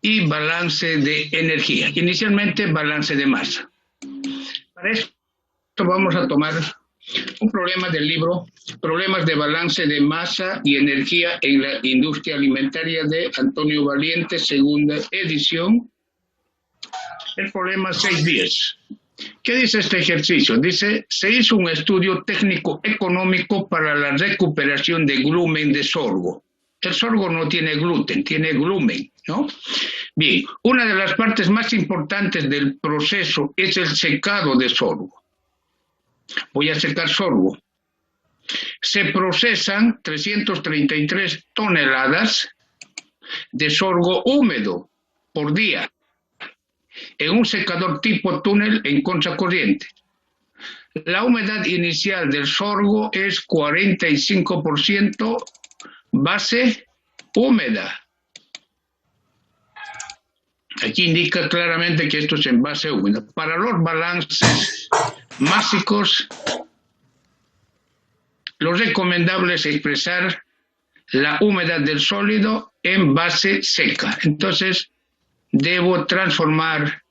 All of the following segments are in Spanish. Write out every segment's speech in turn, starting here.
y balance de energía. Inicialmente, balance de masa. Para esto vamos a tomar un problema del libro Problemas de balance de masa y energía en la industria alimentaria de Antonio Valiente, segunda edición. El problema 610. ¿Qué dice este ejercicio? Dice, se hizo un estudio técnico-económico para la recuperación de glumen de sorgo. El sorgo no tiene gluten, tiene glumen, ¿no? Bien, una de las partes más importantes del proceso es el secado de sorgo. Voy a secar sorgo. Se procesan 333 toneladas de sorgo húmedo por día en un secador tipo túnel en contracorriente. La humedad inicial del sorgo es 45% base húmeda. Aquí indica claramente que esto es en base húmeda. Para los balances másicos, lo recomendable es expresar la humedad del sólido en base seca. Entonces, debo transformar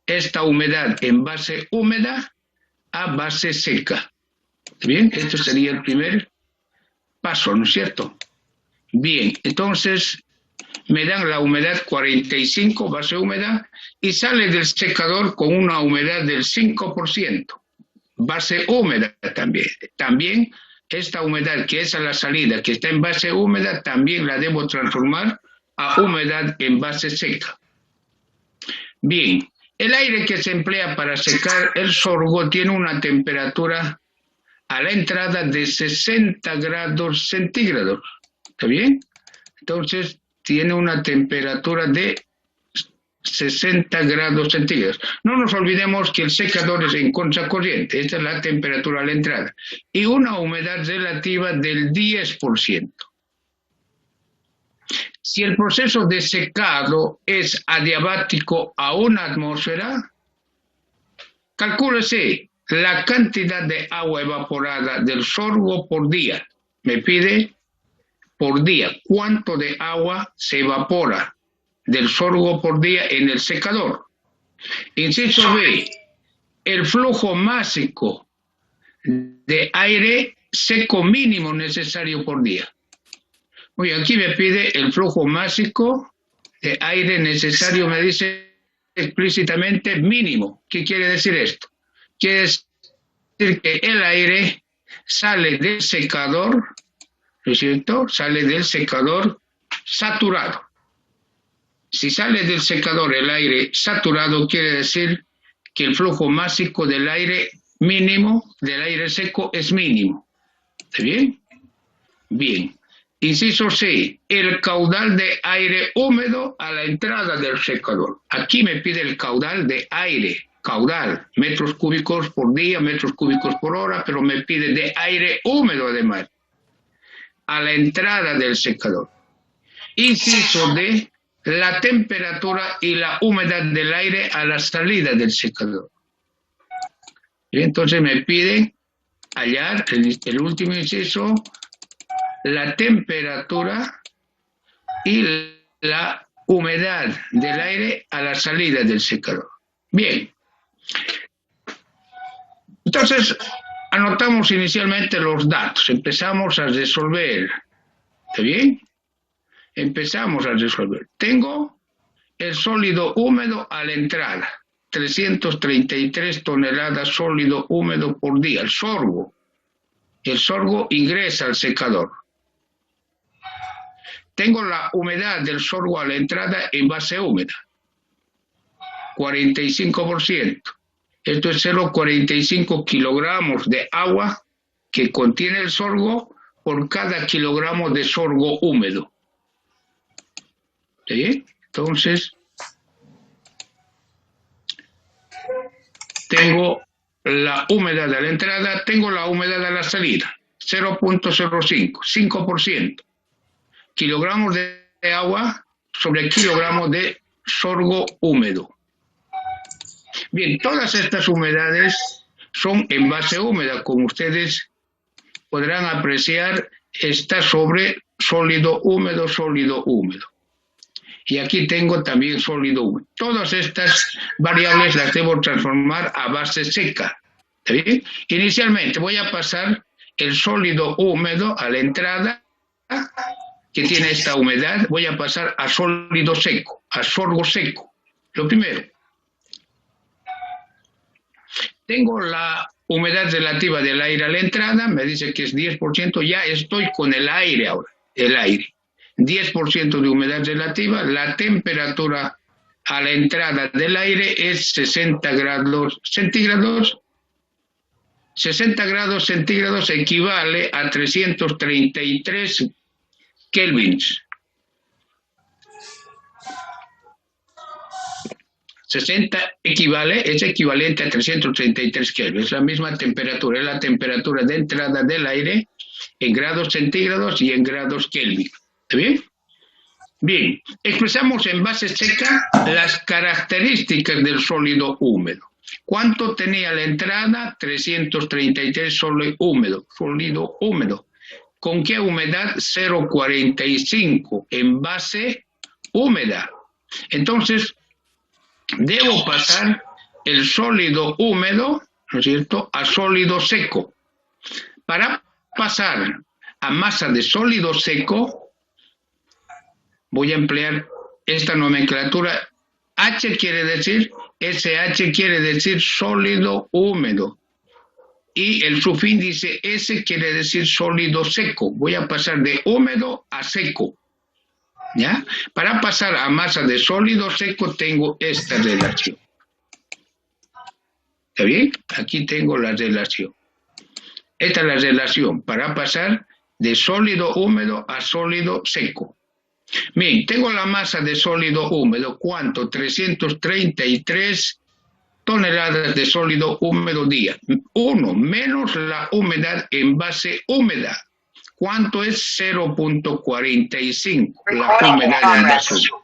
esta humedad en base húmeda a base seca. Bien, esto sería el primer paso, ¿no es cierto? Bien, entonces me dan la humedad 45, base húmeda, y sale del secador con una humedad del 5%, base húmeda también. También esta humedad que es a la salida, que está en base húmeda, también la debo transformar a humedad en base seca. Bien, el aire que se emplea para secar el sorgo tiene una temperatura a la entrada de 60 grados centígrados. ¿Está bien? Entonces, tiene una temperatura de 60 grados centígrados. No nos olvidemos que el secador es en contracorriente. Esta es la temperatura a la entrada. Y una humedad relativa del 10%. Si el proceso de secado es adiabático a una atmósfera, calcúlese la cantidad de agua evaporada del sorgo por día. Me pide por día cuánto de agua se evapora del sorgo por día en el secador. Inciso B, el flujo másico de aire seco mínimo necesario por día. Muy bien, aquí me pide el flujo másico de aire necesario, me dice explícitamente mínimo. ¿Qué quiere decir esto? Quiere decir que el aire sale del secador, ¿no es cierto? Sale del secador saturado. Si sale del secador el aire saturado, quiere decir que el flujo másico del aire mínimo, del aire seco, es mínimo. ¿Está bien? Bien. Inciso C, el caudal de aire húmedo a la entrada del secador. Aquí me pide el caudal de aire, caudal, metros cúbicos por día, metros cúbicos por hora, pero me pide de aire húmedo además, a la entrada del secador. Inciso D, la temperatura y la humedad del aire a la salida del secador. Y entonces me pide hallar el último inciso, la temperatura y la humedad del aire a la salida del secador. Bien. Entonces, anotamos inicialmente los datos. Empezamos a resolver. ¿Está bien? Empezamos a resolver. Tengo el sólido húmedo a la entrada. 333 toneladas sólido húmedo por día. El sorgo. El sorgo ingresa al secador. Tengo la humedad del sorgo a la entrada en base húmeda, 45%. Esto es 0,45 kilogramos de agua que contiene el sorgo por cada kilogramo de sorgo húmedo. ¿Sí? Entonces, tengo la humedad a la entrada, tengo la humedad a la salida, 0,05, 5%. Kilogramos de agua sobre kilogramos de sorgo húmedo. Bien, todas estas humedades son en base húmeda, como ustedes podrán apreciar, está sobre sólido húmedo, sólido húmedo. y aquí tengo también sólido húmedo. Todas estas variables las debo transformar a base seca. ¿Está bien? Inicialmente voy a pasar el sólido húmedo a la entrada, que tiene esta humedad, voy a pasar a sólido seco, a sorgo seco. Lo primero, tengo la humedad relativa del aire a la entrada, me dice que es 10%, ya estoy con el aire ahora, el aire. 10% de humedad relativa, la temperatura a la entrada del aire es 60 grados centígrados. 60 grados centígrados equivale a 333 kelvins. 60 es equivalente a 333 kelvins, es la misma temperatura, es la temperatura de entrada del aire en grados centígrados y en grados Kelvin. ¿Está bien? Bien, expresamos en base seca las características del sólido húmedo. ¿Cuánto tenía la entrada? 333 sólido húmedo. ¿Con qué humedad? 0,45 en base húmeda. Entonces, debo pasar el sólido húmedo, ¿no es cierto?, a sólido seco. Para pasar a masa de sólido seco, voy a emplear esta nomenclatura. H quiere decir, SH quiere decir sólido húmedo. Y el subíndice S quiere decir sólido seco. Voy a pasar de húmedo a seco. ¿Ya? Para pasar a masa de sólido seco tengo esta relación. ¿Está bien? Aquí tengo la relación. Esta es la relación para pasar de sólido húmedo a sólido seco. Bien, tengo la masa de sólido húmedo. ¿Cuánto? 333 toneladas de sólido húmedo día. 1 menos la humedad en base húmeda. ¿Cuánto es? 0,45 la humedad en base húmeda.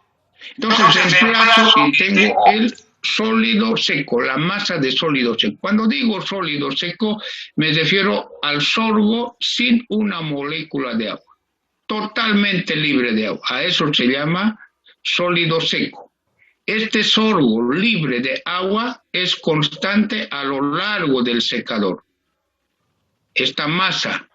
Entonces reemplazo y tengo el sólido seco, la masa de sólido seco. Cuando digo sólido seco, me refiero al sorgo sin una molécula de agua. Totalmente libre de agua. A eso se llama sólido seco. Este sorgo libre de agua es constante a lo largo del secador. Esta masa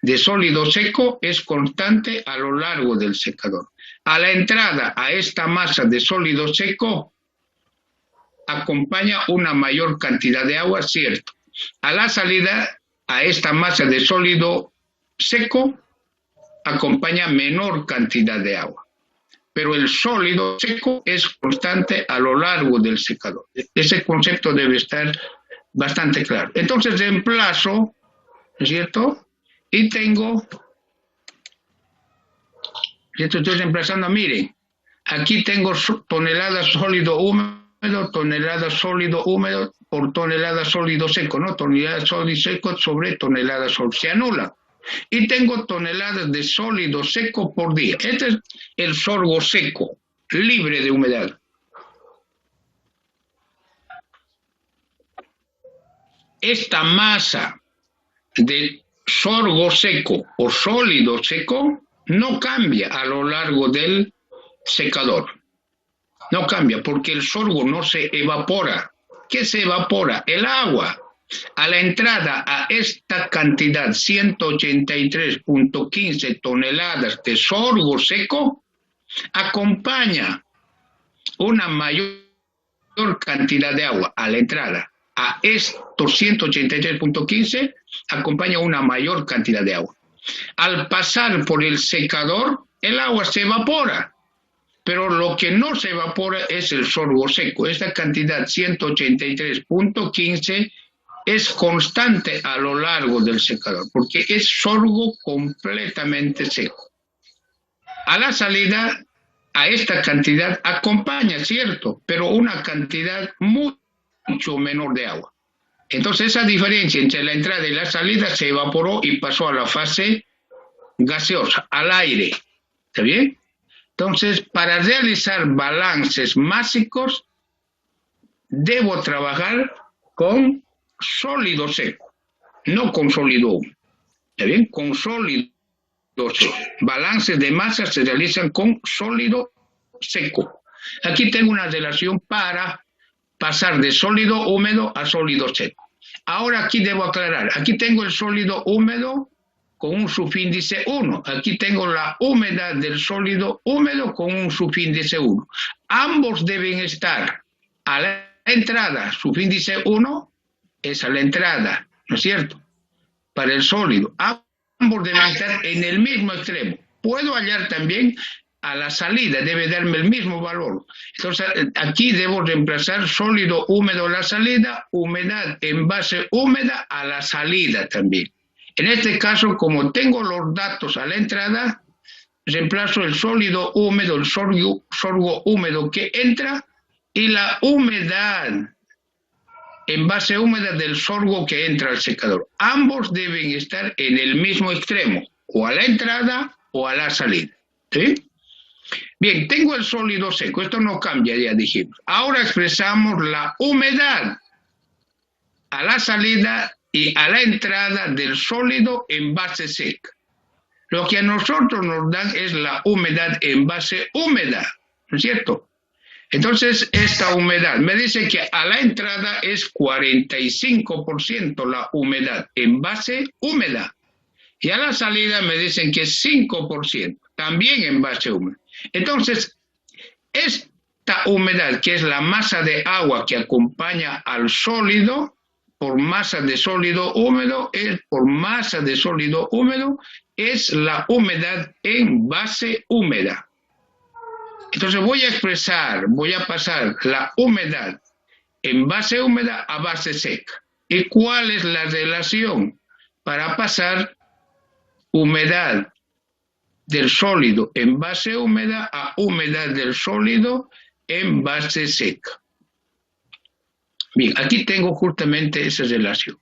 de sólido seco es constante a lo largo del secador. A la entrada a esta masa de sólido seco acompaña una mayor cantidad de agua, cierto. A la salida a esta masa de sólido seco acompaña menor cantidad de agua. Pero el sólido seco es constante a lo largo del secador. Ese concepto debe estar bastante claro. Entonces reemplazo, ¿no es cierto? Y tengo, esto estoy reemplazando, miren, aquí tengo toneladas sólido húmedo, toneladas sólido húmedo por tonelada sólido seco, ¿no? Tonelada sólido seco sobre tonelada sólido, se anula. Y tengo toneladas de sólido seco por día. Este es el sorgo seco, libre de humedad. Esta masa de sorgo seco o sólido seco no cambia a lo largo del secador. No cambia porque el sorgo no se evapora. ¿Qué se evapora? El agua. A la entrada a esta cantidad, 183,15 toneladas de sorgo seco, acompaña una mayor cantidad de agua a la entrada. A estos 183,15 acompaña una mayor cantidad de agua. Al pasar por el secador, el agua se evapora, pero lo que no se evapora es el sorgo seco. Esta cantidad, 183,15, es constante a lo largo del secador, porque es sorgo completamente seco. A la salida, a esta cantidad acompaña, cierto, pero una cantidad mucho menor de agua. Entonces esa diferencia entre la entrada y la salida se evaporó y pasó a la fase gaseosa, al aire. ¿Está bien? Entonces, para realizar balances másicos, debo trabajar con sólido seco, no con sólido húmedo. ¿Está bien? Con sólido seco. Balances de masa se realizan con sólido seco. Aquí tengo una relación para pasar de sólido húmedo a sólido seco. Ahora aquí debo aclarar, aquí tengo el sólido húmedo con un subíndice 1. Aquí tengo la humedad del sólido húmedo con un subíndice 1. Ambos deben estar a la entrada. Subíndice 1 es a la entrada, ¿no es cierto? Para el sólido. Ambos deben estar en el mismo extremo. Puedo hallar también a la salida, debe darme el mismo valor. Entonces, aquí debo reemplazar sólido húmedo a la salida, humedad en base húmeda a la salida también. En este caso, como tengo los datos a la entrada, reemplazo el sólido húmedo, el sorgo húmedo que entra y la humedad en base húmeda del sorgo que entra al secador. Ambos deben estar en el mismo extremo, o a la entrada o a la salida. ¿Sí? Bien, tengo el sólido seco, esto no cambia, ya dijimos. Ahora expresamos la humedad a la salida y a la entrada del sólido en base seca. Lo que a nosotros nos dan es la humedad en base húmeda, ¿no es cierto? Entonces, esta humedad me dice que a la entrada es 45% la humedad en base húmeda. Y a la salida me dicen que es 5%, también en base húmeda. Entonces, esta humedad, que es la masa de agua que acompaña al sólido, por masa de sólido húmedo, es la humedad en base húmeda. Entonces voy a pasar la humedad en base húmeda a base seca. ¿Y cuál es la relación para pasar humedad del sólido en base húmeda a humedad del sólido en base seca? Bien, aquí tengo justamente esa relación.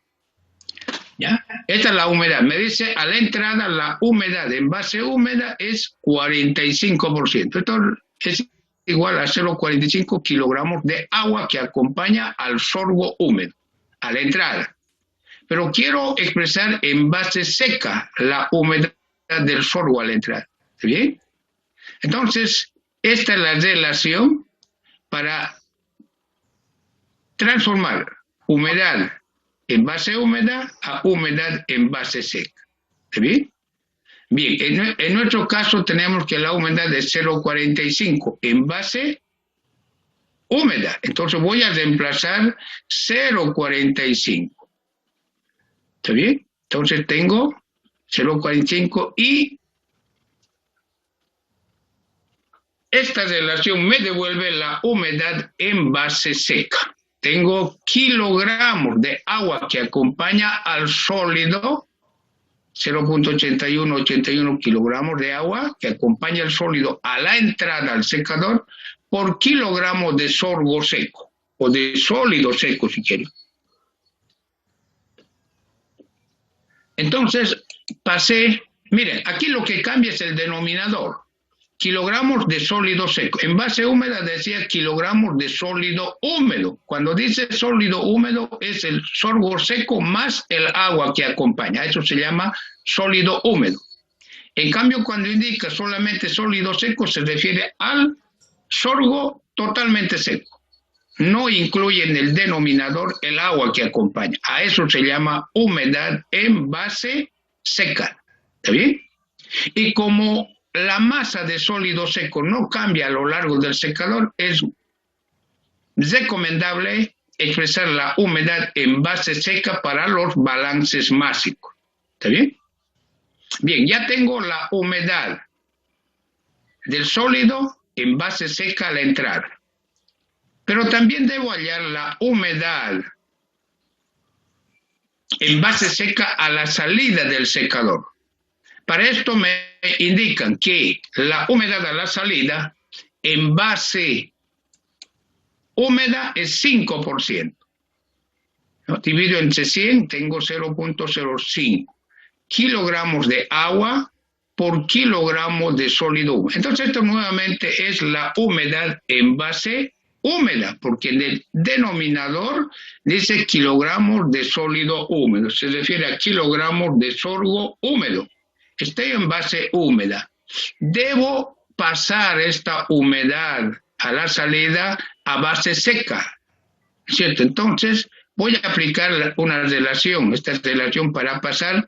¿Ya? Esta es la humedad. Me dice a la entrada la humedad en base húmeda es 45%. Esto es igual a 0,45 kilogramos de agua que acompaña al sorgo húmedo a la entrada. Pero quiero expresar en base seca la humedad del sorgo a la entrada. ¿Está bien? Entonces, esta es la relación para transformar humedad en base húmeda a humedad en base seca. ¿Está bien? Bien, en nuestro caso tenemos que la humedad es 0,45 en base húmeda. Entonces voy a reemplazar 0,45. ¿Está bien? Entonces tengo 0,45 y esta relación me devuelve la humedad en base seca. Tengo kilogramos de agua que acompaña al sólido, 0,8181 kilogramos de agua que acompaña al sólido a la entrada al secador por kilogramos de sorgo seco, o de sólido seco si quieren. Entonces, miren, aquí lo que cambia es el denominador. Kilogramos de sólido seco. En base húmeda decía kilogramos de sólido húmedo. Cuando dice sólido húmedo es el sorgo seco más el agua que acompaña. Eso se llama sólido húmedo. En cambio, cuando indica solamente sólido seco, se refiere al sorgo totalmente seco. No incluye en el denominador el agua que acompaña. A eso se llama humedad en base seca. ¿Está bien? Y como la masa de sólido seco no cambia a lo largo del secador, es recomendable expresar la humedad en base seca para los balances másicos. ¿Está bien? Bien, ya tengo la humedad del sólido en base seca a la entrada. Pero también debo hallar la humedad en base seca a la salida del secador. Para esto me indican que la humedad a la salida en base húmeda es 5%. ¿No? Divido entre 100, tengo 0,05 kilogramos de agua por kilogramos de sólido húmedo. Entonces esto nuevamente es la humedad en base húmeda, porque en el denominador dice kilogramos de sólido húmedo, se refiere a kilogramos de sorgo húmedo. Estoy en base húmeda. Debo pasar esta humedad a la salida a base seca, ¿cierto? Entonces voy a aplicar una relación, esta relación para pasar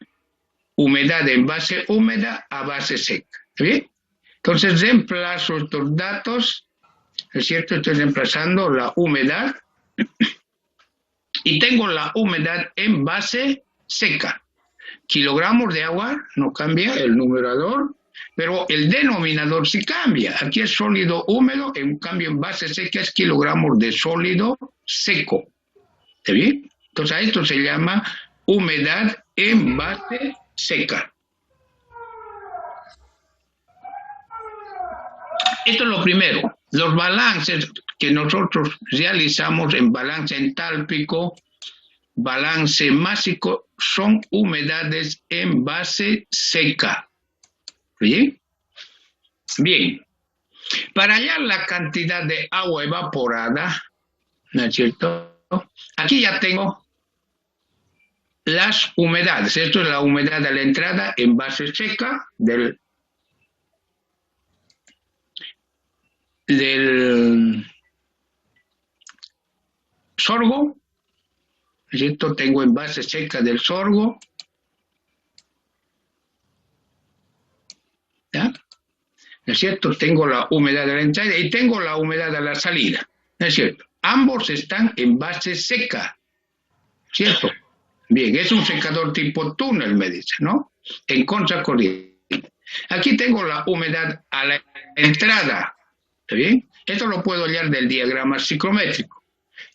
humedad en base húmeda a base seca, ¿está bien? Entonces reemplazo estos datos, ¿es cierto? Estoy reemplazando la humedad y tengo la humedad en base seca. Kilogramos de agua, no cambia el numerador, pero el denominador sí cambia. Aquí es sólido húmedo, en cambio en base seca es kilogramos de sólido seco. ¿Está bien? Entonces a esto se llama humedad en base seca. Esto es lo primero. Los balances que nosotros realizamos en balance entálpico, balance másico, son humedades en base seca. ¿Bien? Bien. Para hallar la cantidad de agua evaporada, ¿no es cierto? Aquí ya tengo las humedades. Esto es la humedad de la entrada en base seca del sorgo, ¿no es cierto? Tengo en base seca del sorgo, ¿ya? ¿No es cierto? Tengo la humedad de la entrada y tengo la humedad de la salida, ¿no es cierto? Ambos están en base seca, ¿cierto? Bien, es un secador tipo túnel, me dice, ¿no? En contracorriente. Aquí tengo la humedad a la entrada, ¿está bien? Esto lo puedo hallar del diagrama psicométrico.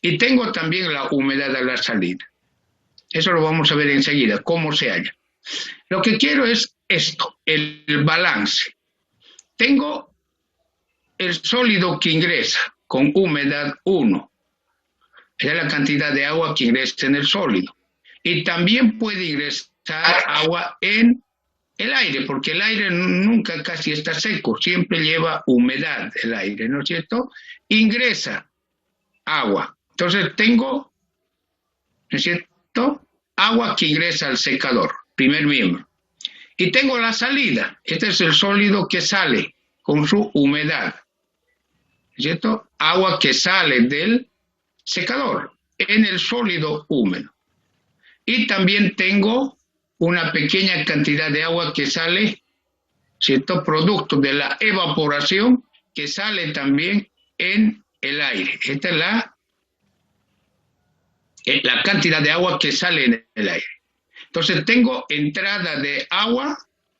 Y tengo también la humedad a la salida. Eso lo vamos a ver enseguida, cómo se halla. Lo que quiero es esto, el balance. Tengo el sólido que ingresa con humedad 1. Es la cantidad de agua que ingresa en el sólido. Y también puede ingresar agua en el aire, porque el aire nunca casi está seco, siempre lleva humedad el aire, ¿no es cierto? Ingresa agua. Entonces tengo, ¿no es cierto?, agua que ingresa al secador, primer miembro. Y tengo la salida, este es el sólido que sale con su humedad, ¿no es cierto? Agua que sale del secador en el sólido húmedo. Y también tengo una pequeña cantidad de agua que sale, ¿cierto?, producto de la evaporación que sale también en el aire. Esta es la cantidad de agua que sale en el aire. Entonces tengo entrada de agua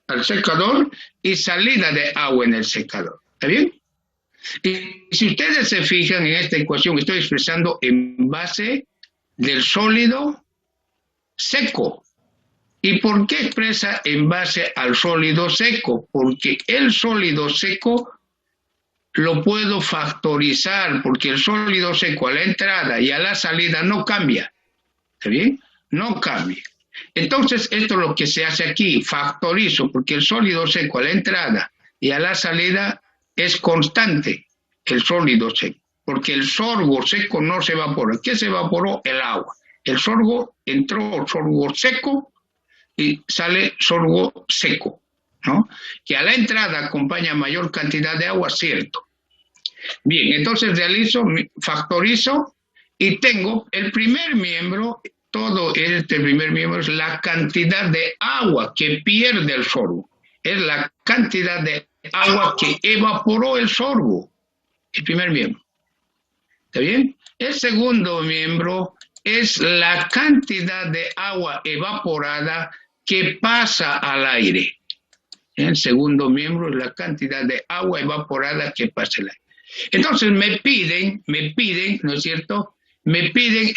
al secador y salida de agua en el secador. ¿Está bien? Y si ustedes se fijan en esta ecuación, estoy expresando en base del sólido seco. ¿Y por qué expresa en base al sólido seco? Porque el sólido seco lo puedo factorizar, porque el sólido seco a la entrada y a la salida no cambia. ¿Está bien? No cambia. Entonces, esto es lo que se hace aquí, factorizo, porque el sólido seco a la entrada y a la salida es constante, el sólido seco, porque el sorgo seco no se evapora. ¿Qué se evaporó? El agua. El sorgo entró sorgo seco y sale sorgo seco, ¿no? Que a la entrada acompaña mayor cantidad de agua, cierto. Bien, entonces realizo, factorizo y tengo el primer miembro, todo este primer miembro es la cantidad de agua que pierde el sorgo, es la cantidad de agua que evaporó el sorgo, el primer miembro. ¿Está bien? El segundo miembro es la cantidad de agua evaporada que pasa al aire. El segundo miembro es la cantidad de agua evaporada que pasa al aire. Entonces me piden, ¿no es cierto? Me piden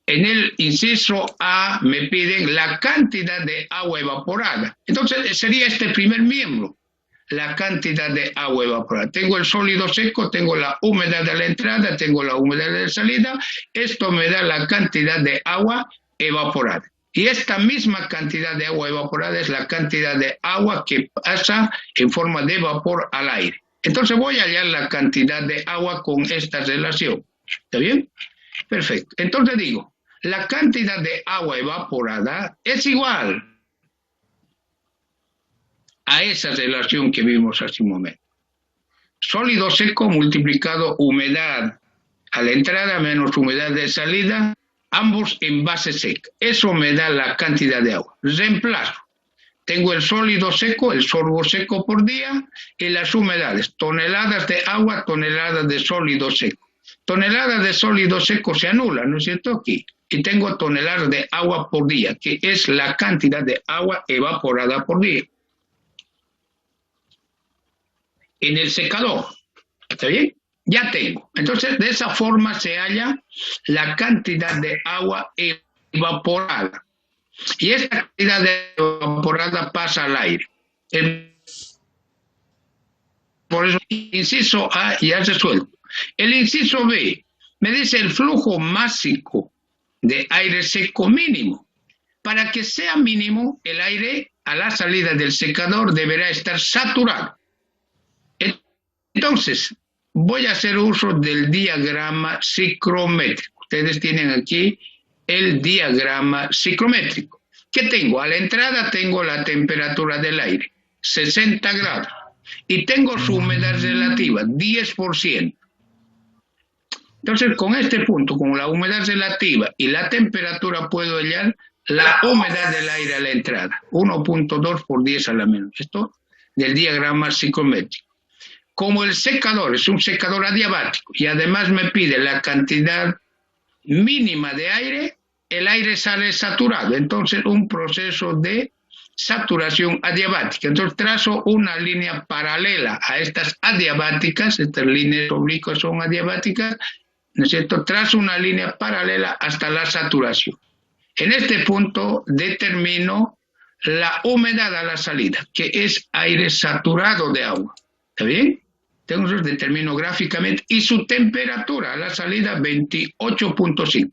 en el inciso A, me piden la cantidad de agua evaporada. Entonces sería este primer miembro, la cantidad de agua evaporada. Tengo el sólido seco, tengo la humedad de la entrada, tengo la humedad de la salida. Esto me da la cantidad de agua evaporada. Y esta misma cantidad de agua evaporada es la cantidad de agua que pasa en forma de vapor al aire. Entonces voy a hallar la cantidad de agua con esta relación. ¿Está bien? Perfecto. Entonces digo, la cantidad de agua evaporada es igual a esa relación que vimos hace un momento. sólido seco multiplicado humedad a la entrada menos humedad de salida, ambos en base seca. Eso me da la cantidad de agua. Reemplazo. Tengo el sólido seco, el sorbo seco por día, y las humedades, toneladas de agua, toneladas de sólido seco. Toneladas de sólido seco se anulan, ¿no es cierto? Aquí. Y tengo toneladas de agua por día, que es la cantidad de agua evaporada por día. En el secador, ¿está bien? Ya tengo. Entonces, de esa forma se halla la cantidad de agua evaporada. Y esta cantidad de evaporada pasa al aire. Por eso, inciso A ya resuelto. El inciso B me dice el flujo másico de aire seco mínimo. Para que sea mínimo, el aire a la salida del secador deberá estar saturado. Entonces, voy a hacer uso del diagrama ciclométrico. Ustedes tienen aquí el diagrama ciclométrico. ¿Qué tengo? A la entrada tengo la temperatura del aire, 60 grados, y tengo su humedad relativa, 10%. Entonces, con este punto, con la humedad relativa y la temperatura, puedo hallar la humedad del aire a la entrada, 1.2 por 10 a la menos. Esto del diagrama psicométrico. Como el secador es un secador adiabático y además me pide la cantidad mínima de aire, el aire sale saturado. Entonces, un proceso de saturación adiabática. Entonces, trazo una línea paralela a estas adiabáticas, estas líneas oblicuas son adiabáticas, ¿no es cierto? Trazo una línea paralela hasta la saturación. En este punto determino la humedad a la salida, que es aire saturado de agua. ¿Está bien? Entonces determino gráficamente, y su temperatura a la salida 28.5.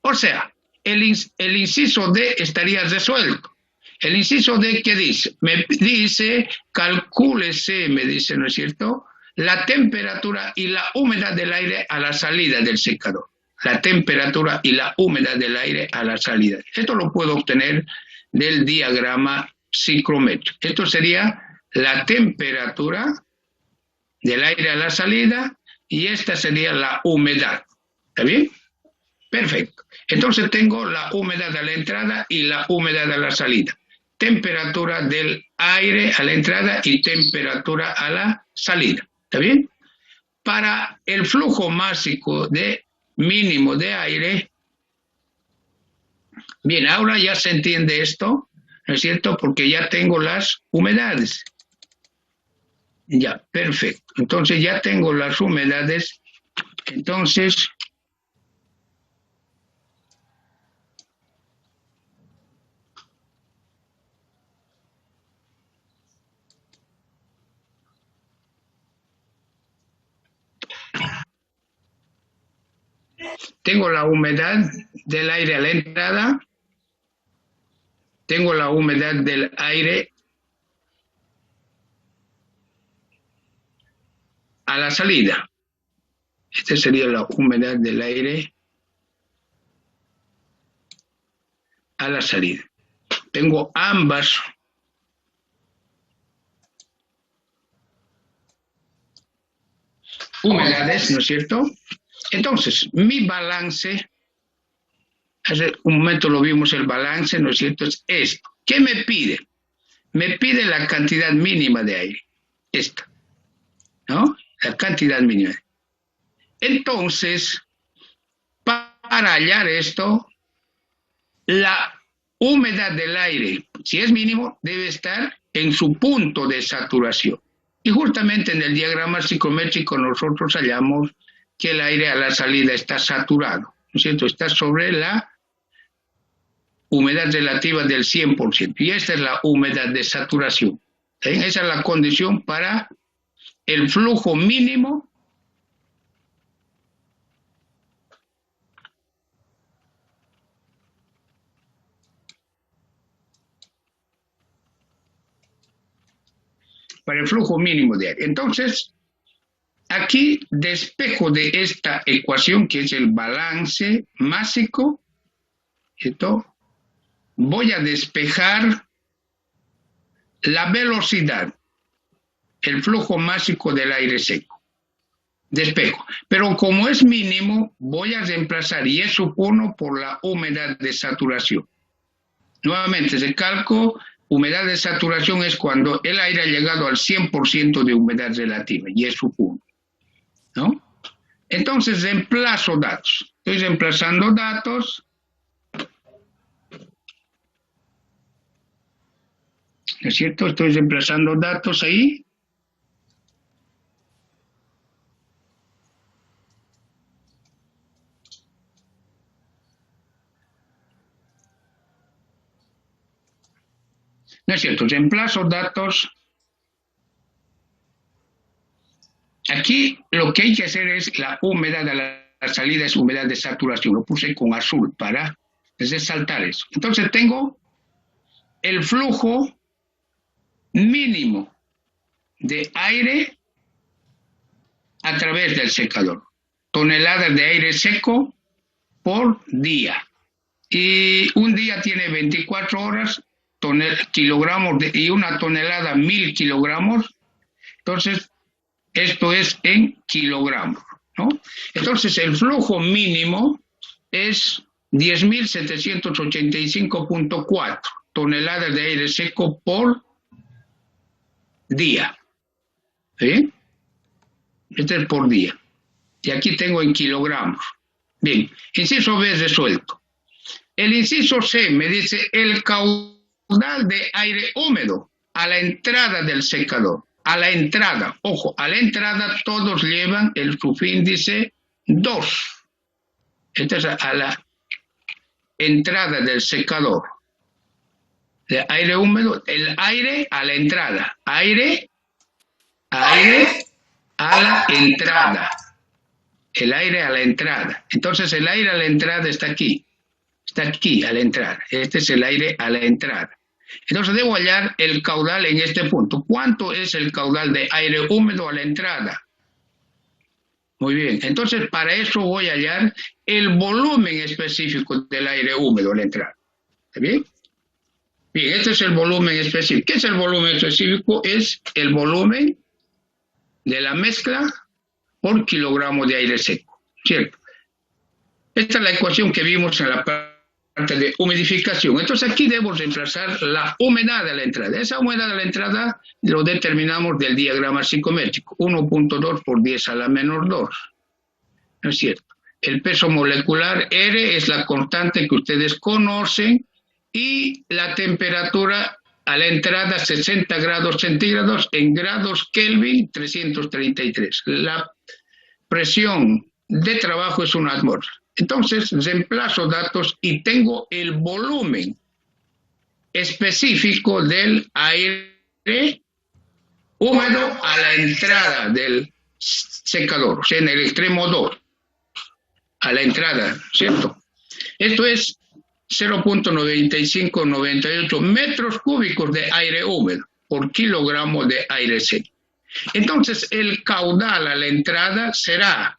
O sea, el inciso D estaría resuelto. El inciso D, ¿qué dice? Me dice, calcúlese, me dice, ¿no es cierto?, la temperatura y la humedad del aire a la salida del secador. La temperatura y la humedad del aire a la salida. Esto lo puedo obtener del diagrama ciclométrico. Esto sería la temperatura del aire a la salida y esta sería la humedad. ¿Está bien? Perfecto. Entonces tengo la humedad a la entrada y la humedad a la salida. Temperatura del aire a la entrada y temperatura a la salida. ¿Está bien? Para el flujo másico de mínimo de aire, bien, ahora ya se entiende esto, ¿no es cierto? Porque ya tengo las humedades. Ya, perfecto. Entonces ya tengo las humedades. Entonces, tengo la humedad del aire a la entrada, tengo la humedad del aire a la salida. Esta sería la humedad del aire a la salida. Tengo ambas humedades, ¿no es cierto? Entonces, mi balance, hace un momento lo vimos el balance, ¿no es cierto? Es esto. ¿Qué me pide? Me pide la cantidad mínima de aire. Esta, ¿no? La cantidad mínima. Entonces, para hallar esto, la humedad del aire, si es mínimo, debe estar en su punto de saturación. Y justamente en el diagrama psicométrico nosotros hallamos que el aire a la salida está saturado, ¿no es cierto? Está sobre la humedad relativa del 100%. Y esta es la humedad de saturación. ¿Sí? Esa es la condición para el flujo mínimo para el flujo mínimo de aire. Entonces, aquí despejo de esta ecuación, que es el balance másico, ¿cierto? Voy a despejar la velocidad. el flujo másico del aire seco. Despejo. Pero como es mínimo, voy a reemplazar Y1 por la humedad de saturación. Nuevamente, recalco, humedad de saturación es cuando el aire ha llegado al 100% de humedad relativa, Y1, ¿no? Entonces, reemplazo datos. Estoy reemplazando datos. ¿No es cierto? Estoy reemplazando datos ahí. ¿No es cierto? Reemplazo datos. Aquí lo que hay que hacer es la humedad a la salida, es humedad de saturación. Lo puse con azul para resaltar eso. Entonces tengo el flujo mínimo de aire a través del secador. Toneladas de aire seco por día. Y un día tiene 24 horas, kilogramos y una tonelada 1000 kilogramos. Entonces, esto es en kilogramos, ¿no? Entonces, el flujo mínimo es 10.785.4 toneladas de aire seco por día. ¿Sí? Este es por día. Y aquí tengo en kilogramos. Bien, inciso B resuelto. El inciso C me dice el caudal de aire húmedo a la entrada del secador. A la entrada, ojo, a la entrada todos llevan el subíndice 2. Esta es a la entrada del secador. De aire húmedo, el aire a la entrada. Aire a la entrada. El aire a la entrada. Entonces el aire a la entrada está aquí. Está aquí a la entrada. Este es el aire a la entrada. Entonces debo hallar el caudal en este punto. ¿Cuánto es el caudal de aire húmedo a la entrada? Muy bien. Entonces para eso voy a hallar el volumen específico del aire húmedo a la entrada. ¿Está bien? Bien, este es el volumen específico. ¿Qué es el volumen específico? Es el volumen de la mezcla por kilogramo de aire seco, ¿cierto? Esta es la ecuación que vimos en la parte de humidificación. Entonces aquí debo reemplazar la humedad de la entrada. Esa humedad de la entrada lo determinamos del diagrama psicométrico, 1.2 por 10 a la menor 2. ¿No es cierto? El peso molecular R es la constante que ustedes conocen y la temperatura a la entrada 60 grados centígrados en grados Kelvin 333. La presión de trabajo es una atmósfera. Entonces reemplazo datos y tengo el volumen específico del aire húmedo a la entrada del secador, o sea, en el extremo 2, a la entrada, ¿cierto? Esto es 0.9598 metros cúbicos de aire húmedo por kilogramo de aire seco. Entonces, el caudal a la entrada será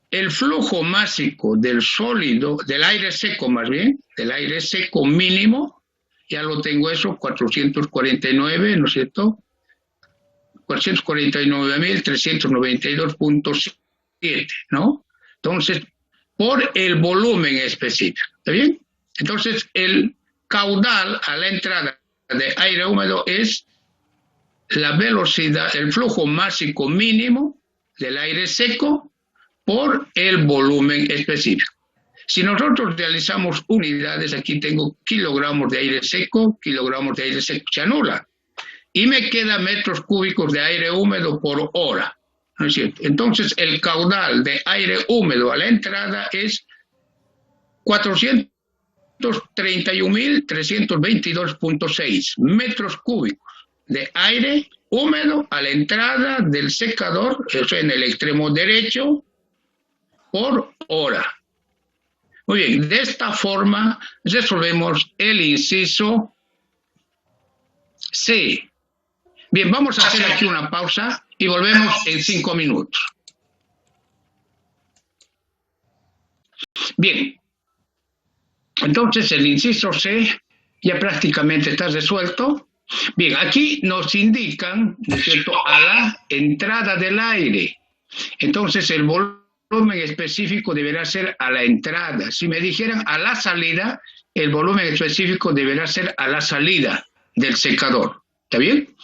el flujo másico del sólido, del aire seco más bien, del aire seco mínimo, ya lo tengo eso, 449, ¿no es cierto? 449.392.7, ¿no? Entonces, por el volumen específico, ¿está bien? Entonces, el caudal a la entrada de aire húmedo es la velocidad, el flujo másico mínimo del aire seco por el volumen específico. Si nosotros realizamos unidades, aquí tengo kilogramos de aire seco, se anula. Y me queda metros cúbicos de aire húmedo por hora, ¿no es cierto? Entonces, el caudal de aire húmedo a la entrada es 431.322.6 metros cúbicos de aire húmedo a la entrada del secador, eso en el extremo derecho, por hora. Muy bien, de esta forma resolvemos el inciso C. Bien, vamos a hacer aquí una pausa y volvemos en 5 minutos. Bien, entonces el inciso C ya prácticamente está resuelto. Bien, aquí nos indican, ¿no es cierto?, a la entrada del aire. Entonces el volumen específico deberá ser a la entrada. Si me dijeran a la salida, el volumen específico deberá ser a la salida del secador. ¿Está bien?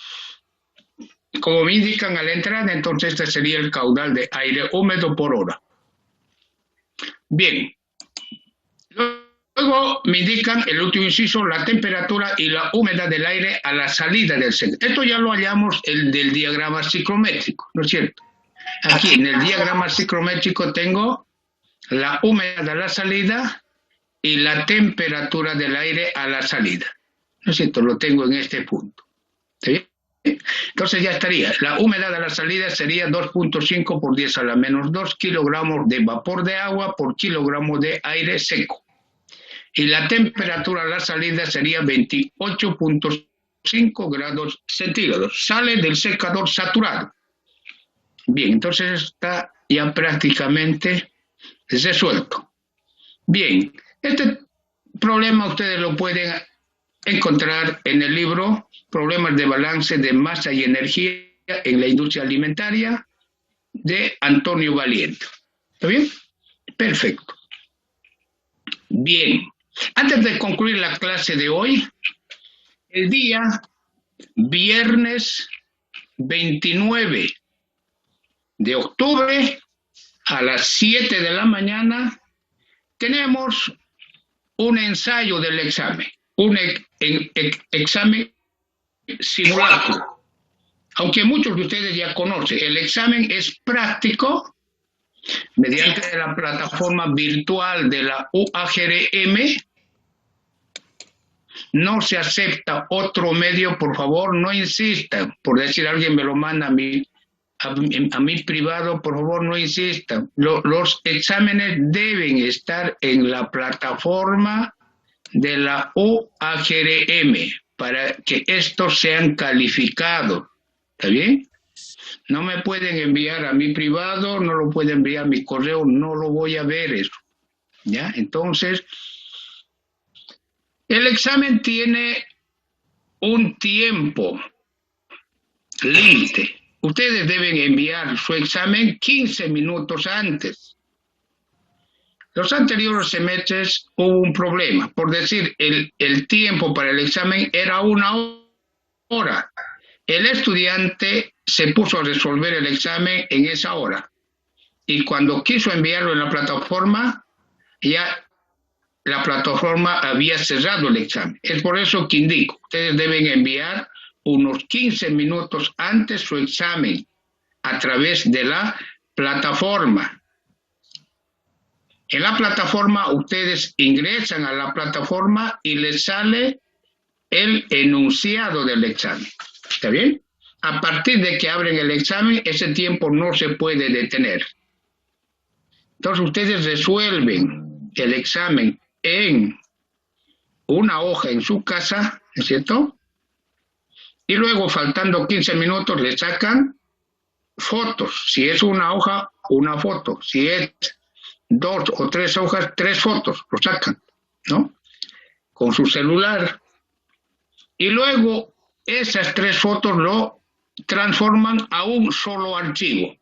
Como me indican a la entrada, entonces este sería el caudal de aire húmedo por hora. Bien. Luego me indican, el último inciso, la temperatura y la humedad del aire a la salida del secador. Esto ya lo hallamos del diagrama ciclométrico, ¿no es cierto? Aquí en el diagrama ciclométrico tengo la humedad a la salida y la temperatura del aire a la salida. ¿No es cierto? Lo tengo en este punto. ¿Sí? Entonces ya estaría. La humedad a la salida sería 2.5 por 10 a la menos 2 kilogramos de vapor de agua por kilogramo de aire seco. Y la temperatura a la salida sería 28.5 grados centígrados. Sale del secador saturado. Bien, entonces está ya prácticamente resuelto. Bien, este problema ustedes lo pueden encontrar en el libro Problemas de balance de masa y energía en la industria alimentaria de Antonio Valiente. ¿Está bien? Perfecto. Bien, antes de concluir la clase de hoy, el día viernes 29 de octubre a las 7 de la mañana tenemos un ensayo del examen, un examen simulacro. Aunque muchos de ustedes ya conocen, el examen es práctico mediante la plataforma virtual de la UAGRM. No se acepta otro medio, por favor, no insistan. Por decir alguien me lo manda a mí privado, por favor, no insistan. Los exámenes deben estar en la plataforma de la UAGRM para que estos sean calificados. ¿Está bien? No me pueden enviar a mi privado, no lo pueden enviar a mi correo, no lo voy a ver eso. ¿Ya? Entonces, el examen tiene un tiempo límite. Ustedes deben enviar su examen 15 minutos antes. Los anteriores semestres hubo un problema. Por decir, el tiempo para el examen era 1 hora. El estudiante se puso a resolver el examen en esa hora. Y cuando quiso enviarlo en la plataforma, ya la plataforma había cerrado el examen. Es por eso que indico, ustedes deben enviar unos 15 minutos antes su examen a través de la plataforma. En la plataforma ustedes ingresan a la plataforma y les sale el enunciado del examen. ¿Está bien? A partir de que abren el examen, ese tiempo no se puede detener. Entonces ustedes resuelven el examen en una hoja en su casa, ¿es cierto? Y luego, faltando 15 minutos, le sacan fotos. Si es una hoja, una foto. Si es 2 o 3 hojas, 3 fotos, lo sacan, ¿no? Con su celular. Y luego, esas 3 fotos lo transforman a un solo archivo,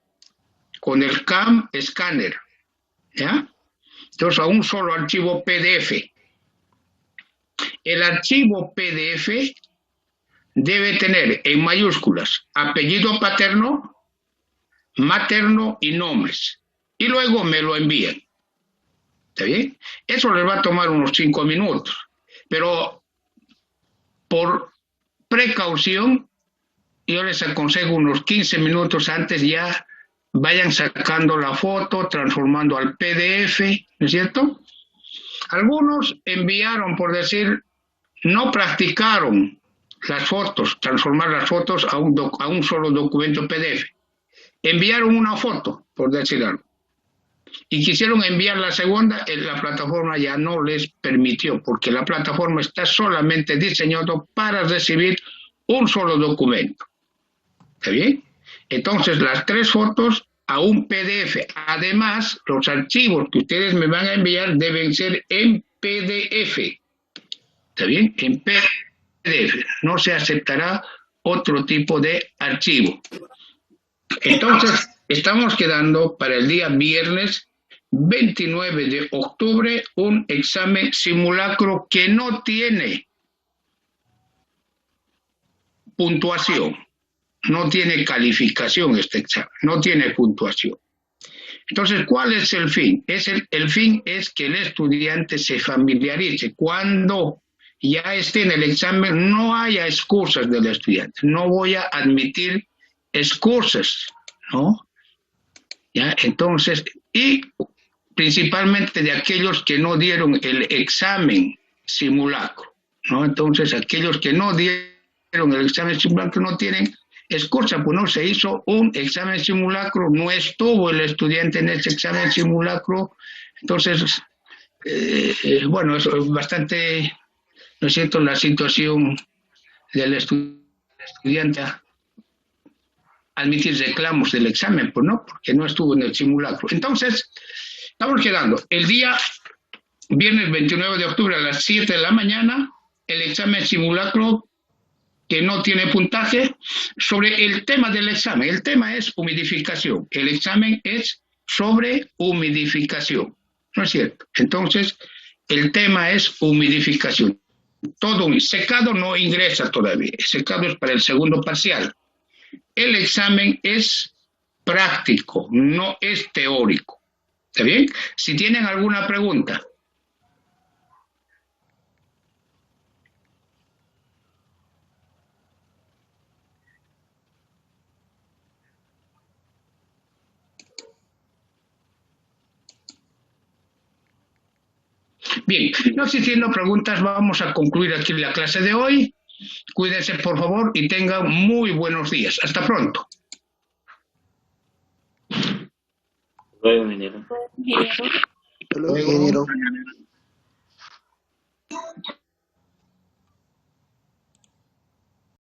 con el CAM Scanner, ¿ya? Entonces, a un solo archivo PDF. El archivo PDF debe tener en mayúsculas apellido paterno, materno y nombres. Y luego me lo envían. ¿Está bien? Eso les va a tomar unos 5 minutos. Pero por precaución, yo les aconsejo unos 15 minutos antes ya vayan sacando la foto, transformando al PDF, ¿no es cierto? Algunos enviaron, por decir, no practicaron las fotos, transformar las fotos a un solo documento PDF. Enviaron una foto, por decir algo. Y quisieron enviar la segunda, la plataforma ya no les permitió, porque la plataforma está solamente diseñada para recibir un solo documento. ¿Está bien? Entonces, las 3 fotos a un PDF. Además, los archivos que ustedes me van a enviar deben ser en PDF. ¿Está bien? En PDF. PDF, no se aceptará otro tipo de archivo. Entonces, estamos quedando para el día viernes 29 de octubre un examen simulacro que no tiene puntuación, no tiene calificación este examen, no tiene puntuación. Entonces, ¿cuál es el fin? El fin es que el estudiante se familiarice. Cuando ya esté en el examen, no haya excusas del estudiante. No voy a admitir excusas, ¿no? ¿Ya? Entonces, y principalmente de aquellos que no dieron el examen simulacro, ¿no? Entonces, aquellos que no dieron el examen simulacro no tienen excusa, pues no se hizo un examen simulacro, no estuvo el estudiante en ese examen simulacro, entonces, bueno, eso es bastante, ¿no es cierto?, la situación del estudiante admitir reclamos del examen, pues no, porque no estuvo en el simulacro. Entonces, estamos quedando el día viernes 29 de octubre a las 7 de la mañana, el examen simulacro que no tiene puntaje, sobre el tema del examen. El tema es humidificación. El examen es sobre humidificación, ¿no es cierto? Entonces, el tema es humidificación. Todo secado no ingresa todavía. El secado es para el segundo parcial. El examen es práctico, no es teórico. ¿Está bien? Si tienen alguna pregunta. Bien, no existiendo preguntas, vamos a concluir aquí la clase de hoy. Cuídense, por favor, y tengan muy buenos días. Hasta pronto. Luego, ingeniero. Hasta luego, ingeniero.